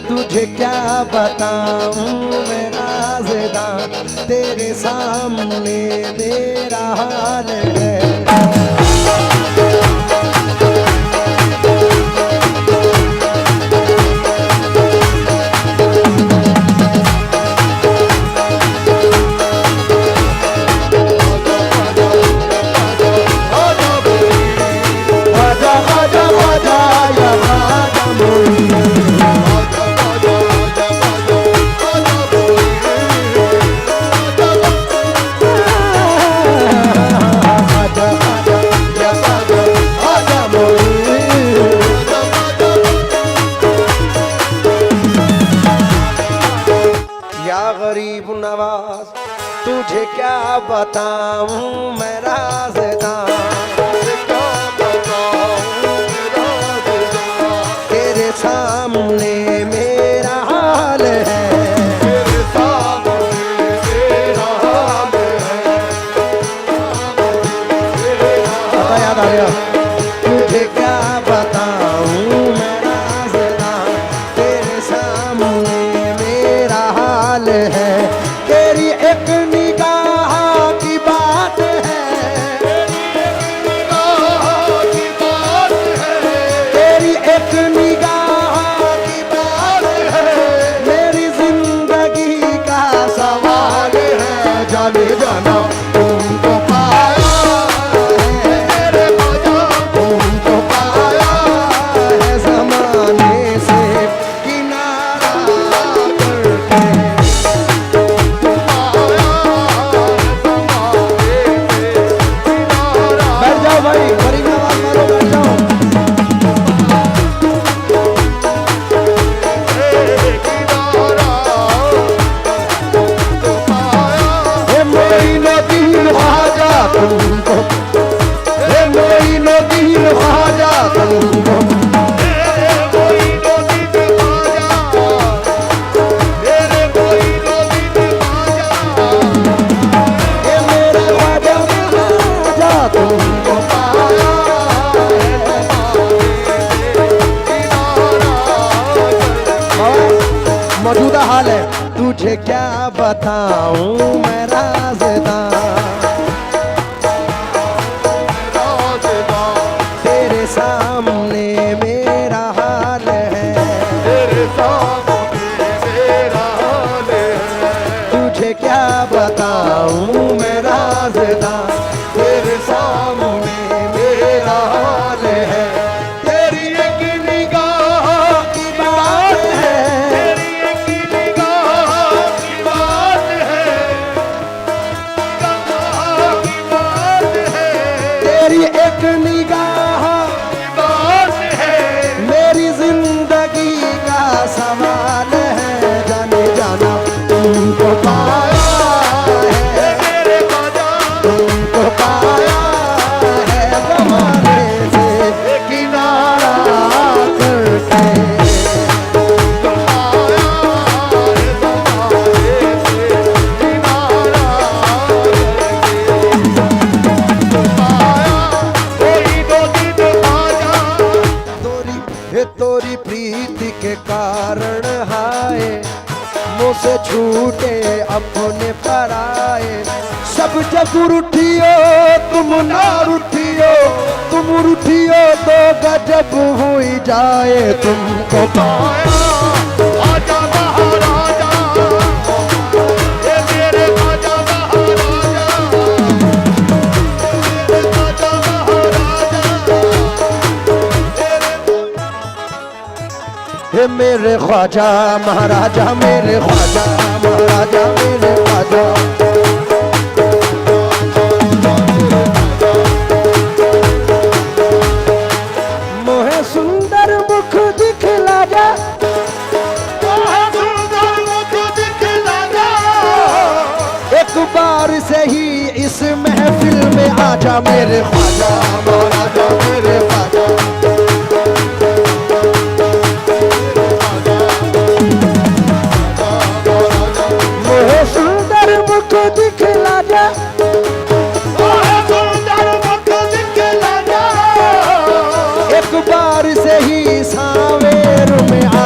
तुझे क्या बताऊं मैं राज़दां, तेरे सामने मेरा हाल है। गरीब नवाज तुझे क्या बताऊं मैं राज़दां, तेरे सामने मेरा हाल है। तेरे सामने मेरा हाल है। याद आ गया। तुझे क्या बताऊं मैं राज़दां, तेरे सामने मेरा हाल है। तेरी एक निगाह की बात है, तेरी एक निगाह की बात है, मेरी जिंदगी का सवाल है। जाने जाना तुमको पाया है, तुमको पाया है ज़माने से किनारा करके। भाई गरीब नवाज मारो, बैठ जाओ। हे मोइनुद्दीन ख्वाजा तुमको, हे मोइनुद्दीन ख्वाजा तुमको, मौजूदा हाल है। तुझे क्या बताऊं मैं राज़दां, तेरे सामने मेरा हाल है। तेरे सामने मेरा हाल है। तुझे क्या बताऊं मैं राज़दां, तेरे सामने मेरा हाल है। तेरी एक निगाह की बात है, तेरी एक निगाह बात है, मेरी जिंदगी का सवाल है। जाने जाना तुमको पाया है, तुमको पाया है ज़माने से किनारा करके। तोरी प्रीति के कारण हाय मुझसे छूटे अपने पराए। सब जग रूठियो तुम ना रूठियो, तुम रूठियो तो गजब हुई जाए। तुमको पाया आजा महाराजा, ये मेरे आजा महाराजा, आजा महाराजा। हे मेरे ख्वाजा महाराजा, मेरे ख्वाजा महाराजा, मेरे ख्वाजा। मोहे सुंदर मुख दिखला जा, मोहे सुंदर मुख दिखला जा, एक बार से ही इस महफिल में आजा। मेरे ख्वाजा महाराजा, मेरे ख्वाजा। सुंदर मुख दिखला जा,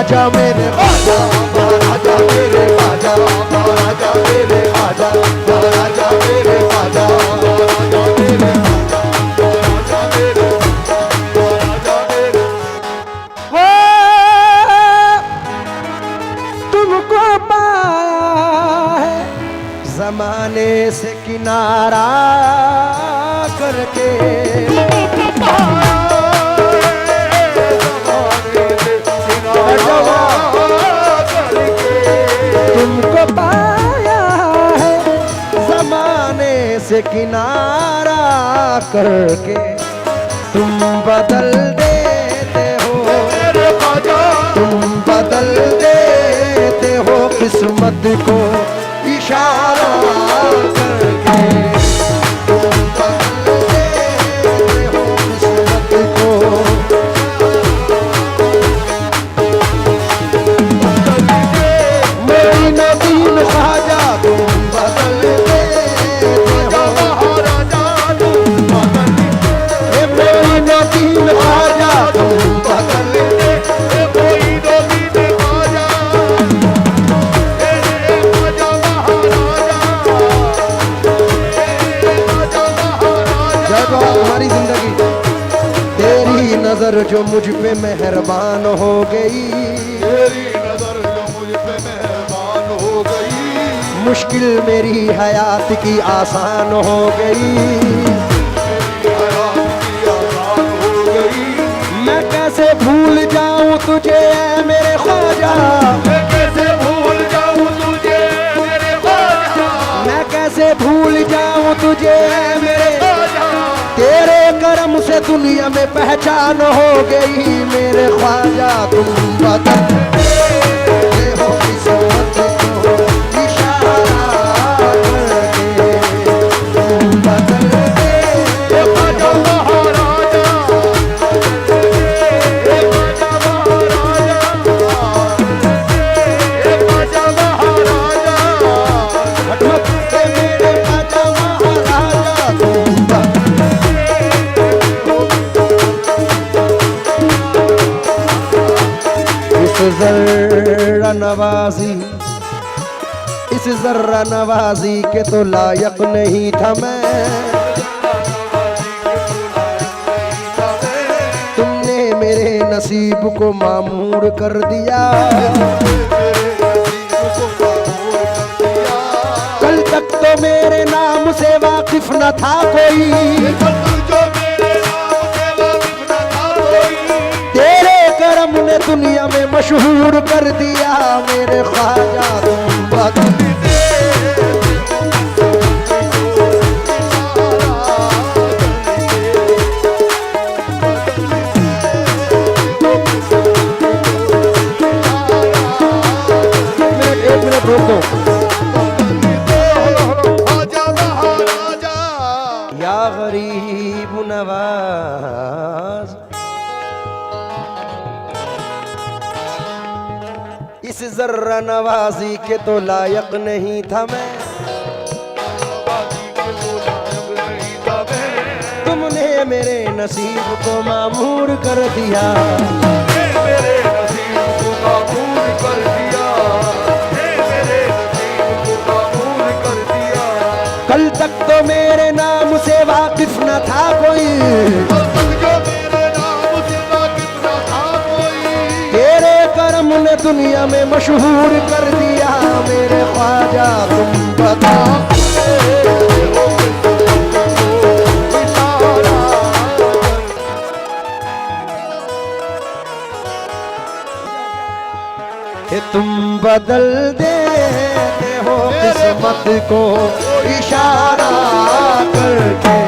महाराजा मेरे ख्वाजा, महाराजा मेरे ख्वाजा, महाराजा मेरे ख्वाजा, महाराजा मेरे ख्वाजा, महाराजा मेरे ख्वाजा, महाराजा मेरे। वो तुमको पाया है जमाने से किनारा करके, तुमको पाया है जमाने से किनारा करके, तुम बदल देते हो, तुम बदल देते हो किस्मत को इशारा करके, तुम बदल देते हो किस्मत को। मेरी नदीम ख्वाजा तुम बदल देते हो, मेरी नदीम ख्वाजा तुम बदल हमारी जिंदगी। तेरी नजर जो मुझ पे मेहरबान हो गई, तेरी नजर जो मुझ पे मेहरबान हो गई, मुश्किल मेरी हयात की आसान हो गई, मैं कैसे भूल जाऊं तुझे मेरे ख्वाजा, मैं कैसे भूल जाऊं तुझे मेरे ख्वाजा, मैं कैसे भूल जाऊं तुझे मेरे ख्वाजा, तेरे करम से दुनिया में पहचान हो गई मेरे ख्वाजा, तुम बदल देते हो किस्मत को इशारा करके, तुम बदल देते हो महाराजा, मेरे ख्वाजा महाराजा, तुम ज़र्रा नवाज़ी, इस ज़र्रा नवाज़ी के तो लायक नहीं था मैं, तुमने मेरे नसीब को मामूर कर दिया, कल तक तो मेरे नाम से वाकिफ न था कोई, करम ने दुनिया में मशहूर कर दिया मेरे ख्वाजा, तुम बदल एक मिनट रोक दो। या गरीब नवाज, इस ज़र्रा नवाज़ी के तो लायक नहीं था मैं, तुमने मेरे नसीब को मामूर कर दिया, मेरे नसीब को मामूर कर दिया, मेरे नसीब को मामूर कर दिया, कल तक तो मेरे नाम से वाकिफ न था कोई, ने दुनिया में मशहूर कर दिया मेरे ख्वाजा, तुम बता तुम बदल देते हो किस्मत को इशारा करके,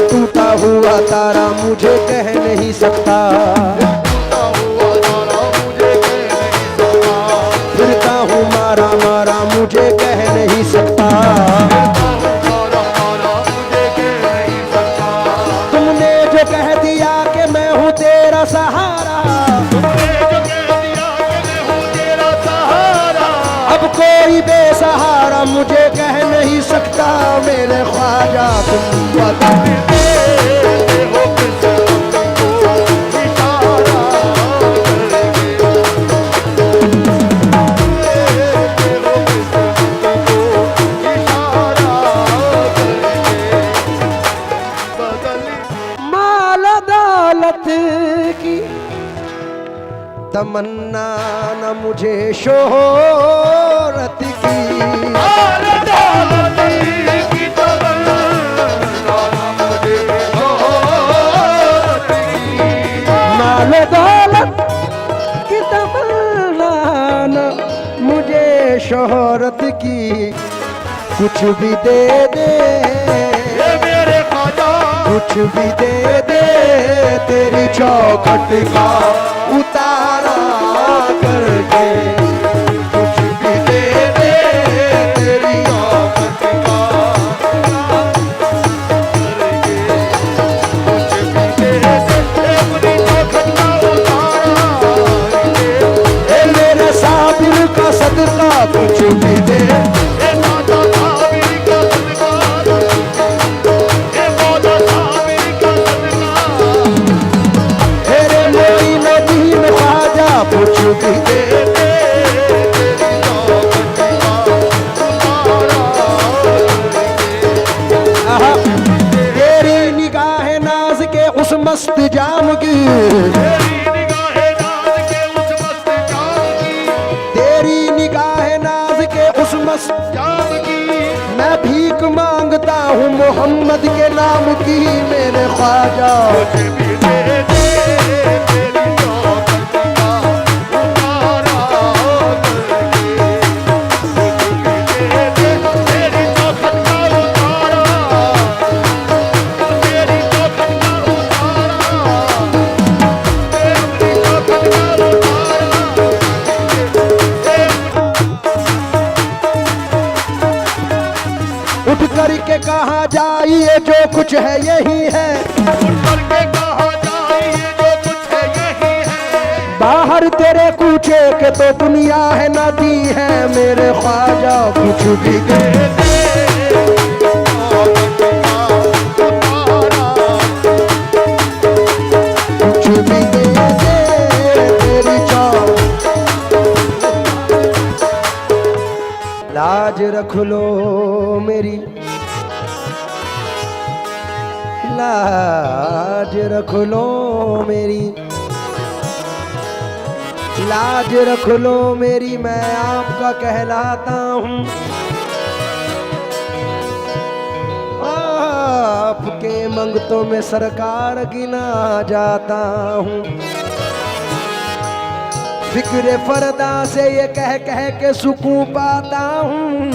टूटा हुआ तारा मुझे कह नहीं सकता, फिरता हूँ मारा मारा बेसहारा मुझे कह नहीं सकता मेरे ख्वाजा तुम बता देते हो किस को इशारा माल दौलत की तमन्ना न मुझे शोहरत की माल दौलत की तमन्ना न मुझे शोहरत की माल दौलत की तमन्ना न मुझे शोहरत की कुछ भी दे दे मेरे ख्वाजा कुछ भी दे दे तेरी चौखट का उतारा करके कुछ भी दे दे तेरी चौखट का कुछ भी दे दे अपनी चौखट का उतारा ए मेरे साबिर का सदका कुछ भी दे कुछ भी दे दे तेरी निगाह नाज के उस मस्त जाम की तेरी निगाह नाज के उस मस्त जाम की मैं भीख मांगता हूँ मोहम्मद के नाम की मेरे ख्वाजा कुछ भी दे दे उठ करके कहा जाइए जो कुछ है यही है उठ करके कहा जाइए जो कुछ है यही है बाहर तेरे कूचे के तो दुनिया है नदी है मेरे ख्वाजा कुछ भी दे दे कुछ भी दे दे तेरी लाज रख लो मेरी लाज रख लो मेरी लाज रख लो मेरी मैं आपका कहलाता हूँ आपके मंगतों में सरकार गिना जाता हूँ फिक्र फरदा से ये कह कह के सुकून पाता हूँ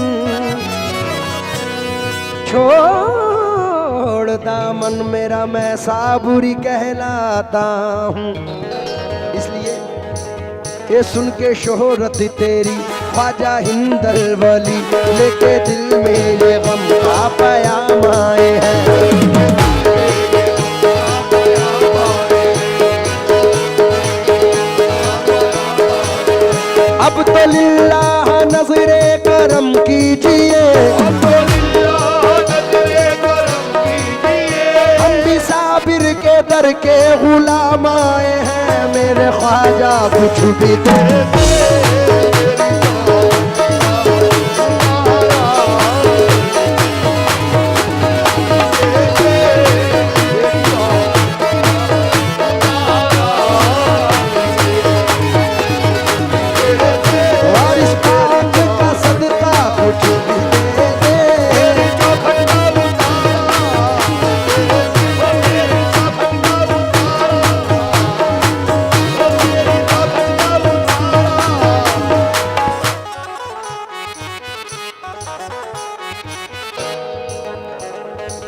छोड़ दामन मेरा मैं साबुरी कहलाता हूँ इसलिए ये सुन के शोहरत तेरी ख्वाजा हिंदल वली लेके दिल में ये गम का पयाम आए हैं अब तो लिल्लाह नज़रे करम कीजिए हम भी साबिर के दर के गुलाम आए हैं मेरे ख्वाजा कुछ भी दे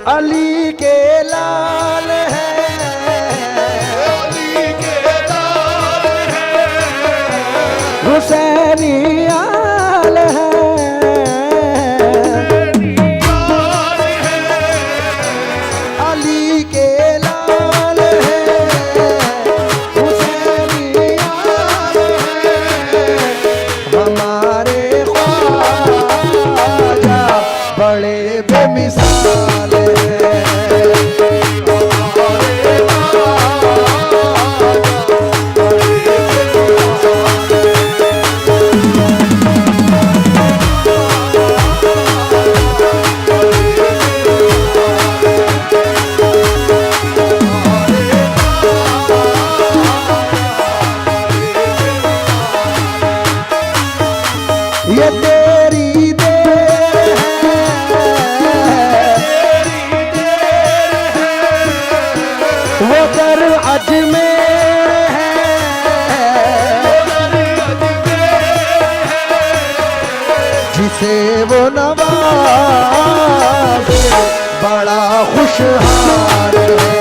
अली के लाल है अली के लाल है हुसैनी आल है अली के लाल है हुसैनी आल है हमारे ख्वाजा नवाजे बड़ा खुशहाल है।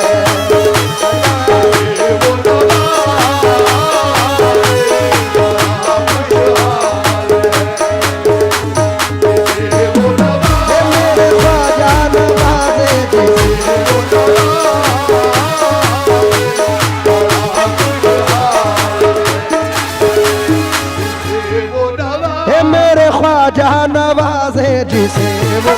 मेरे ख्वाजा नवाजे जिसे वो